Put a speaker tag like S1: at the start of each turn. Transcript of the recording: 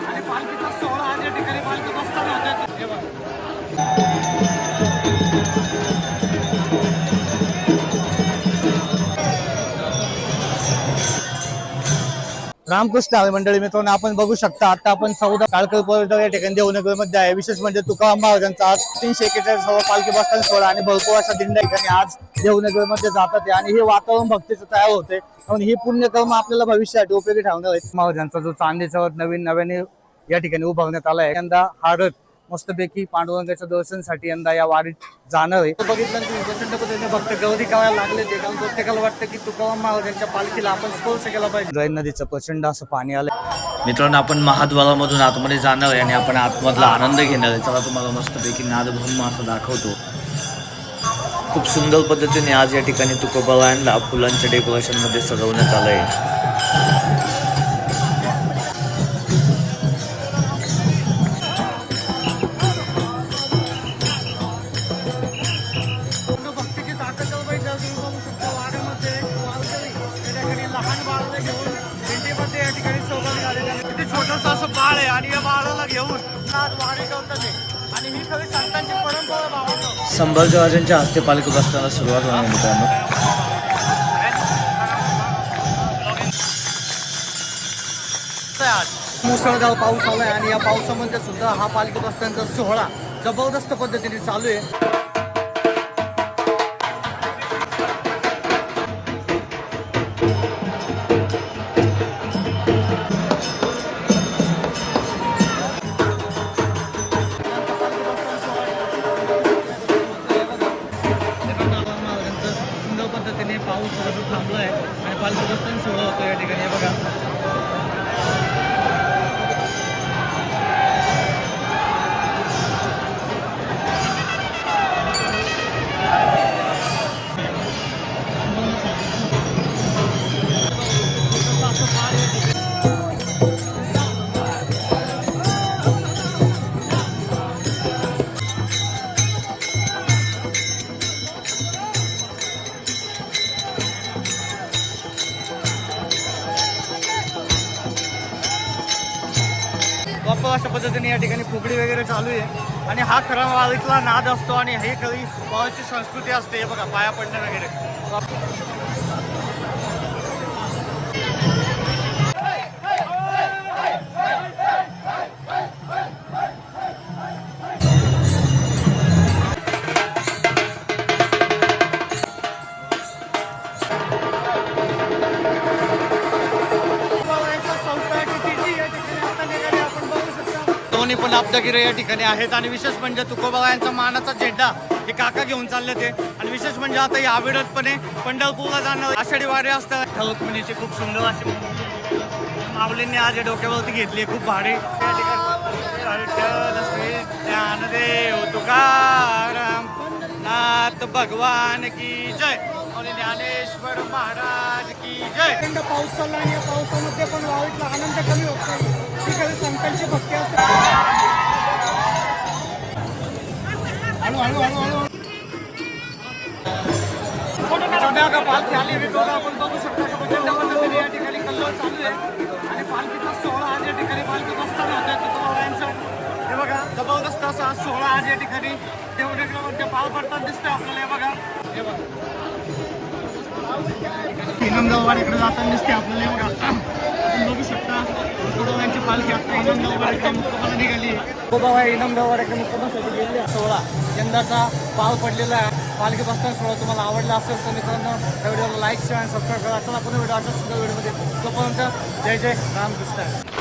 S1: आणि पालखीचा सोहळा आज या ठिकाणी पालखी बसताना होते हे बघा. रामकृष्ण हरी मंडळी मित्रांनो, आपण बघू शकता आता आपण 14 काळकर पर्यटक या ठिकाणी देवनगर मध्ये आहे. विशेष म्हणजे तुकाराम महाराजांचा आज 341 पालखी बसताना सोहळा आणि भरपूर अशा दिंड्या ठिकाणी आज देवनगर मध्ये जातात आणि हे वातावरण भक्तीचं तयार होते. म्हणून ही पुण्यकर्म आपल्याला भविष्यासाठी उपयोगी ठेवणार आहेत. महाराजांचा जो चांदीचा नव्याने या ठिकाणी उभारण्यात आला आहे. यंदा हा रथ मस्तपैकी पांडुरंगाच्या दर्शनासाठी यंदा या वारीत जाणार आहे. बघितल्यानंतर प्रचंड पद्धतीने भक्त गर्दी करायला लागले ते, कारण प्रत्येकाला वाटतं की तुकाराम महाराजांच्या पालखीला आपण स्पर्श केला पाहिजे. जैन नदीचं प्रचंड असं पाणी आलं.
S2: मित्रांनो, आपण महाद्वारामधून आतमध्ये जाणार आहे आणि आपण आतमधला आनंद घेणार आहे. चला तुम्हाला मस्तपैकी नादब्रह्म असं दाखवतो. खूप सुंदर पद्धतीने आज या ठिकाणी तुकोबारायांना फुलांच्या डेकोरेशन मध्ये सजवण्यात आलंय.
S1: छोटस असं बाळ आहे आणि या बाळाला घेऊन वारी करतात आणि ही खरी संतांची परंपरा भावतो.
S2: संभाजीराजांच्या हस्ते पालखी बसताना सुरुवात होणार मित्रांनो.
S1: मुसळधार पाऊस आलाय आणि या पावसामध्ये सुद्धा हा पालखी बसतांचा सोहळा जबरदस्त पद्धतीने चालू आहे. पाऊस थांबलाय आणि पालखी बसताना सोहळा होतो या ठिकाणी बघा. अशा पद्धतीने या ठिकाणी फुगडी वगैरे चालू आहे आणि हा खरा वारीतला नाद असतो आणि हे खरी वारीची संस्कृती असते. हे बघा पाया पडणे वगैरे. दोन्ही पण आपदागिरी या ठिकाणी आहेत आणि विशेष म्हणजे तुकोबारायांचा मानाचा झेंडा हे काका घेऊन चालले ते आणि विशेष म्हणजे आता या अविरतपणे पंढरपूरला जाणार आषाढी वारी असतात. रुक्मिणीची खूप सुंदर अशी माऊलींनी आज डोक्यावरती घेतली, खूप भारी. ज्ञानदेव तुकाराम नाथ भगवान की जय, ज्ञानेश्वर महाराज की जय. पाऊस चालला आणि या पावसामध्ये पण वारीतला आनंद कमी होत नाही. ती खरी संतांची भक्ती असते. पालखी आली आपण बघू शकता प्रचंड पद्धतीने या ठिकाणी कल्लोळ चालू आहे आणि पालखीचा सोहळा आज या ठिकाणी पालखी बसताना होत्या तुकोबारायांचं. हे बघा जबरदस्त असा सोहळा आज या ठिकाणी देवडगरामध्ये पार पडताना दिसतोय आपल्याला. हे बघा, हे बघा इनामगाववाडीकडे जाताना दिसते आपल्याला. हे बघा आपण बघू शकता तुकोबारायांची पालखी आता इनामगाववाडीकडे मुक्कामाला निघाली. तुकोबारा इनामगाववाडीकडे मुक्कामासाठी गेली. सोहळा यंदाचा पार पडलेला आहे. पालखी बसताना सोहळा तुम्हाला आवडला असेल तर मित्रांनो या व्हिडिओला लाईक शेअर आणि सबस्क्राईब करा. चला पुन्हा व्हिडिओ अशा सुंदर व्हिडिओमध्ये. तोपर्यंत जय जय रामकृष्ण.